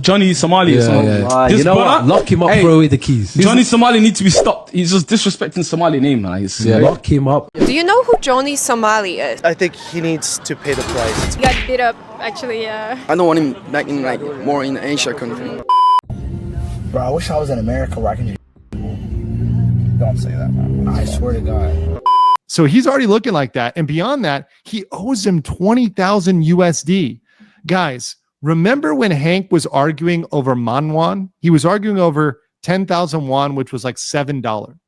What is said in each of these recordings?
Johnny Somali or something. You know what? Lock him up, throw away the keys. Johnny Somali needs to be stopped. He's just disrespecting Somali name, man. Lock him up. Do you know who Johnny Somali is? I think he needs to pay the price. He got beat up, actually, yeah. I don't want him back in, like, more in Asia country. Bro, I wish I was in America where I can just... Don't say that, man. I swear to God. So he's already looking like that. And beyond that, he owes him 20,000 USD. Guys, remember when Hank was arguing over Manwan? He was arguing over 10,000 won, which was like $7.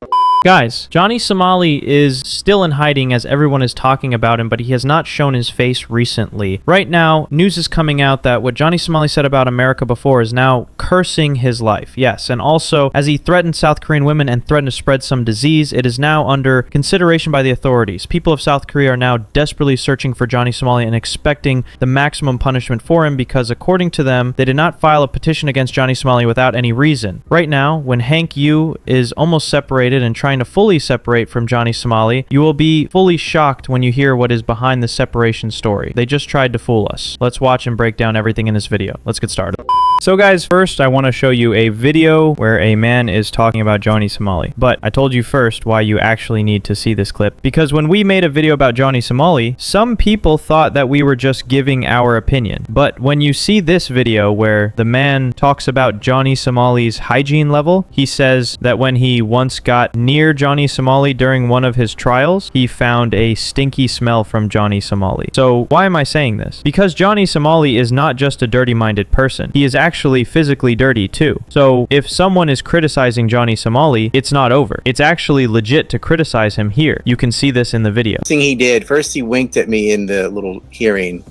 Guys, Johnny Somali is still in hiding as everyone is talking about him, but he has not shown his face recently. Right now, news is coming out that what Johnny Somali said about America before is now cursing his life. Yes, and also, as he threatened South Korean women and threatened to spread some disease, it is now under consideration by the authorities. People of South Korea are now desperately searching for Johnny Somali and expecting the maximum punishment for him because, according to them, they did not file a petition against Johnny Somali without any reason. Right now, when Hank Yu is almost separated and trying to fully separate from Johnny Somali, you will be fully shocked when you hear what is behind the separation story. They just tried to fool us. Let's watch and break down everything in this video. Let's get started. So guys, first I want to show you a video where a man is talking about Johnny Somali. But I told you first why you actually need to see this clip. Because when we made a video about Johnny Somali, some people thought that we were just giving our opinion. But when you see this video where the man talks about Johnny Somali's hygiene level, he says that when he once got near Johnny Somali during one of his trials, he found a stinky smell from Johnny Somali. So why am I saying this? Because Johnny Somali is not just a dirty-minded person. He is actually physically dirty too. So if someone is criticizing Johnny Somali, it's not over. It's actually legit to criticize him here. You can see this in the video. Thing he did, first he winked at me in the little hearing.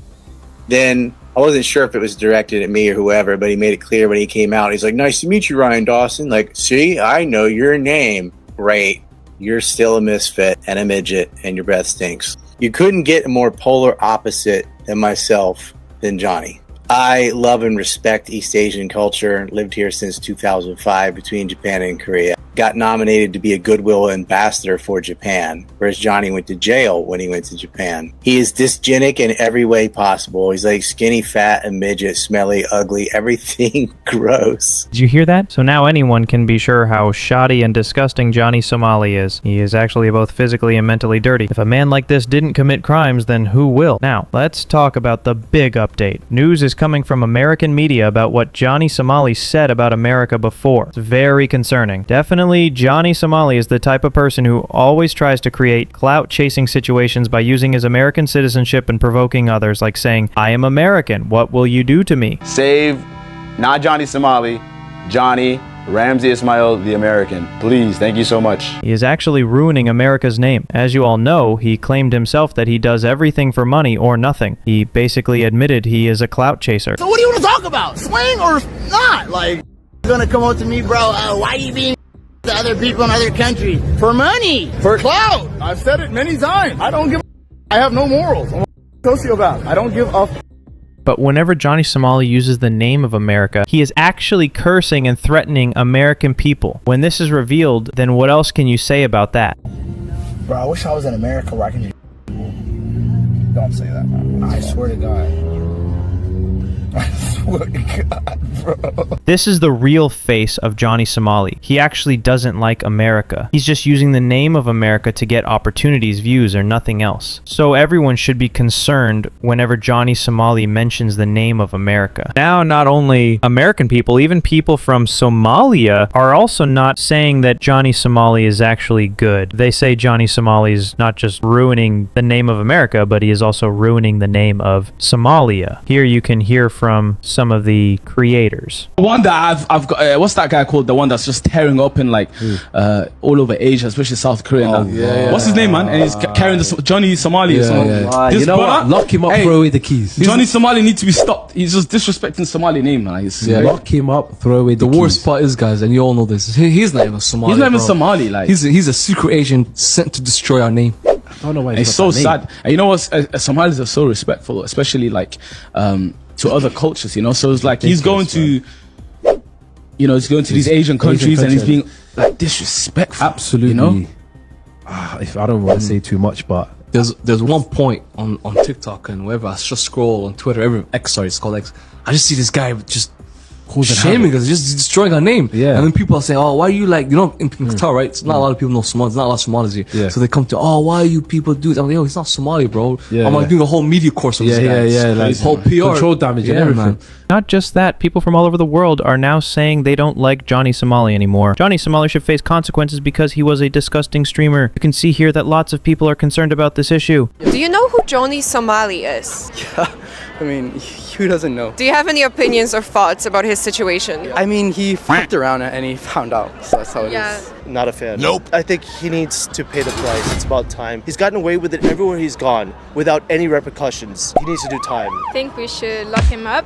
Then I wasn't sure if it was directed at me or whoever, but he made it clear when he came out. He's like, "Nice to meet you, Ryan Dawson." Like, see, I know your name. Great. You're still a misfit and a midget and your breath stinks. You couldn't get a more polar opposite than myself than Johnny. I love and respect East Asian culture. Lived here since 2005 between Japan and Korea. Got nominated to be a Goodwill ambassador for Japan, whereas Johnny went to jail when he went to Japan. He is dysgenic in every way possible. He's like skinny, fat, a midget, smelly, ugly, everything gross. Did you hear that? So now anyone can be sure how shoddy and disgusting Johnny Somali is. He is actually both physically and mentally dirty. If a man like this didn't commit crimes, then who will? Now, let's talk about the big update. News is coming from American media about what Johnny Somali said about America before. It's very concerning. Definitely Johnny Somali is the type of person who always tries to create clout-chasing situations by using his American citizenship and provoking others, like saying, "I am American, what will you do to me?" Save, not Johnny Somali, Johnny Ramsey Ismail, the American. Please, thank you so much. He is actually ruining America's name. As you all know, he claimed himself that he does everything for money or nothing. He basically admitted he is a clout chaser. So what do you want to talk about? Swing or not? Like, you're gonna come up to me, bro, why are you being to other people in other countries? For money, for clout. I've said it many times. I don't give I have no morals. I'm a sociopath. I don't give a But whenever Johnny Somali uses the name of America, he is actually cursing and threatening American people. When this is revealed, then what else can you say about that? Bro, I wish I was in America where I can just... Don't say that, man. I swear to God. I swear to God, bro. This is the real face of Johnny Somali. He actually doesn't like America. He's just using the name of America to get opportunities, views, or nothing else. So everyone should be concerned whenever Johnny Somali mentions the name of America. Now, not only American people, even people from Somalia are also not saying that Johnny Somali is actually good. They say Johnny Somali is not just ruining the name of America, but he is also ruining the name of Somalia. Here you can hear from some of the creators. The one that I've got, what's that guy called? The one that's just tearing up in like all over Asia, especially South Korea. What's his name, man? And he's carrying this Johnny Somali or something. You know what? Lock him up, throw away the keys. Johnny Somali needs to be stopped. He's just disrespecting Somali name, man. Lock him up, throw away the keys. The worst part is, guys, and you all know this, he's not even Somali. He's not even Somali. Like he's a secret agent sent to destroy our name. I don't know why it's so sad. And you know what? Somalis are so respectful, especially like to other cultures, you know. So it's like he's going to, you know, he's going to these Asian countries and he's being like disrespectful. Absolutely. You know? If I don't want to say too much, but there's one point on TikTok and wherever I just scroll on Twitter, X, sorry, it's called X. I just see this guy just shaming us, just destroying our name. Yeah. And then people are saying, oh, why are you like, in Qatar, right? It's not a lot of people know Somali. There's not a lot of Somalis here. Yeah. So they come to, oh, why you people do this? I'm like, yo, he's not Somali, bro. Yeah, I'm like doing a whole media course on this guy. Like whole PR. control damage and everything. Man. Not just that, people from all over the world are now saying they don't like Johnny Somali anymore. Johnny Somali should face consequences because he was a disgusting streamer. You can see here that lots of people are concerned about this issue. Do you know who Johnny Somali is? I mean, who doesn't know? Do you have any opinions or thoughts about his situation? I mean, he fucked around and he found out. So that's how it is. Not a fan. Nope. I think he needs to pay the price. It's about time. He's gotten away with it everywhere he's gone without any repercussions. He needs to do time. I think we should lock him up.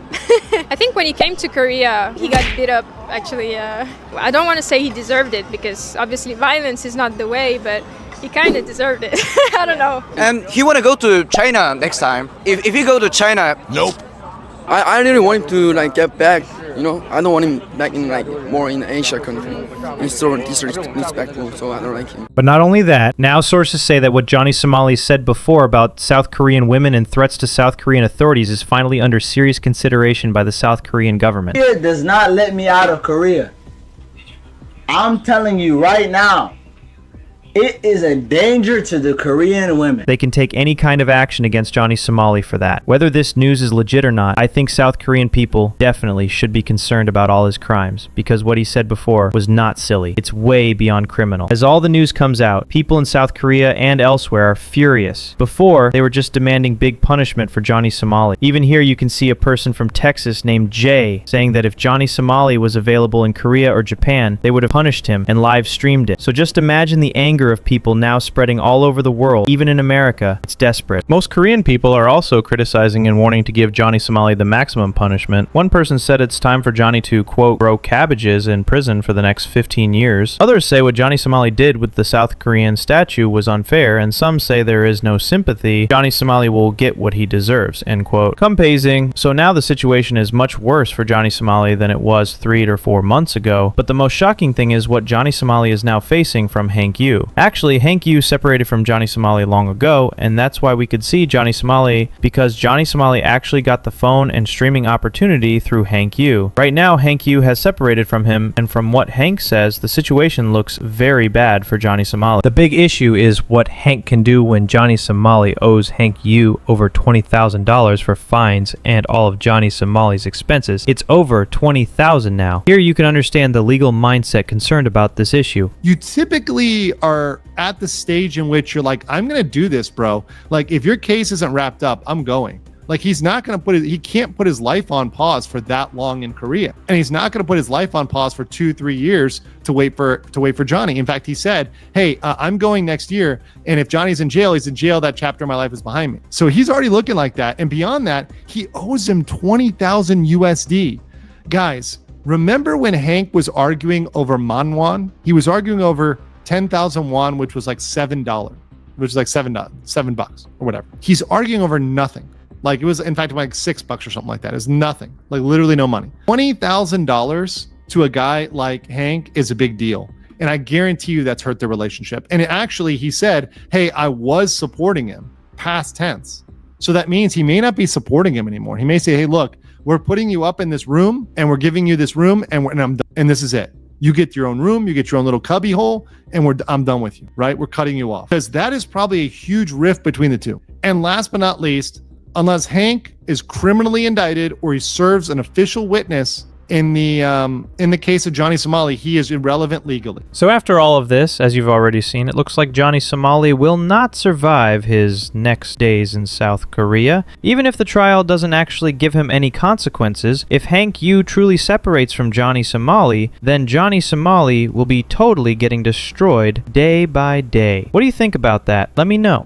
I think when he came to Korea, he got beat up. Actually, I don't want to say he deserved it because obviously violence is not the way, but he kind of deserved it. I don't know. And he want to go to China next time. If he go to China, nope. I really want him to like get back. You know, I don't want him back in like more in Asia country. He's so disrespectful, so I don't like him. But not only that, now sources say that what Johnny Somali said before about South Korean women and threats to South Korean authorities is finally under serious consideration by the South Korean government. Korea does not let me out of Korea. I'm telling you right now. It is a danger to the Korean women. They can take any kind of action against Johnny Somali for that. Whether this news is legit or not, I think South Korean people definitely should be concerned about all his crimes, because what he said before was not silly. It's way beyond criminal. As all the news comes out, people in South Korea and elsewhere are furious. Before, they were just demanding big punishment for Johnny Somali. Even here you can see a person from Texas named Jay saying that if Johnny Somali was available in Korea or Japan, they would have punished him and live streamed it. So just imagine the anger of people now spreading all over the world, even in America. It's desperate. Most Korean people are also criticizing and wanting to give Johnny Somali the maximum punishment. One person said it's time for Johnny to, quote, grow cabbages in prison for the next 15 years. Others say what Johnny Somali did with the South Korean statue was unfair, and some say there is no sympathy. Johnny Somali will get what he deserves, end quote. Compazing. So now the situation is much worse for Johnny Somali than it was 3 or 4 months ago, but the most shocking thing is what Johnny Somali is now facing from Hank Yu. Actually, Hank Yu separated from Johnny Somali long ago, and that's why we could see Johnny Somali, because Johnny Somali actually got the phone and streaming opportunity through Hank Yu. Right now, Hank Yu has separated from him, and from what Hank says, the situation looks very bad for Johnny Somali. The big issue is what Hank can do when Johnny Somali owes Hank Yu over $20,000 for fines and all of Johnny Somali's expenses. It's over $20,000 now. Here you can understand the legal mindset concerned about this issue. You typically are at the stage in which you're like, I'm going to do this, bro. Like, if your case isn't wrapped up, I'm going. Like, he's not going to he can't put his life on pause for that long in Korea. And he's not going to put his life on pause for 2-3 years to wait for Johnny. In fact, he said, hey, I'm going next year. And if Johnny's in jail, he's in jail. That chapter of my life is behind me. So he's already looking like that. And beyond that, he owes him 20,000 USD. Guys, remember when Hank was arguing over manwon? He was arguing over 10,000 won, which was like $7, which is like $7 or whatever. He's arguing over nothing. Like, it was, in fact, like $6 or something like that. It's nothing, like literally no money. $20,000 to a guy like Hank is a big deal. And I guarantee you that's hurt their relationship. And actually, he said, hey, I was supporting him, past tense. So that means he may not be supporting him anymore. He may say, hey, look, we're putting you up in this room and we're giving you this room and I'm done. And this is it. You get your own room, you get your own little cubby hole, and I'm done with you, right? We're cutting you off. Because that is probably a huge rift between the two. And last but not least, unless Hank is criminally indicted or he serves an official witness in the case of Johnny Somali, he is irrelevant legally. So after all of this, as you've already seen, it looks like Johnny Somali will not survive his next days in South Korea. Even if the trial doesn't actually give him any consequences, if Hank Yu truly separates from Johnny Somali, then Johnny Somali will be totally getting destroyed day by day. What do you think about that? Let me know.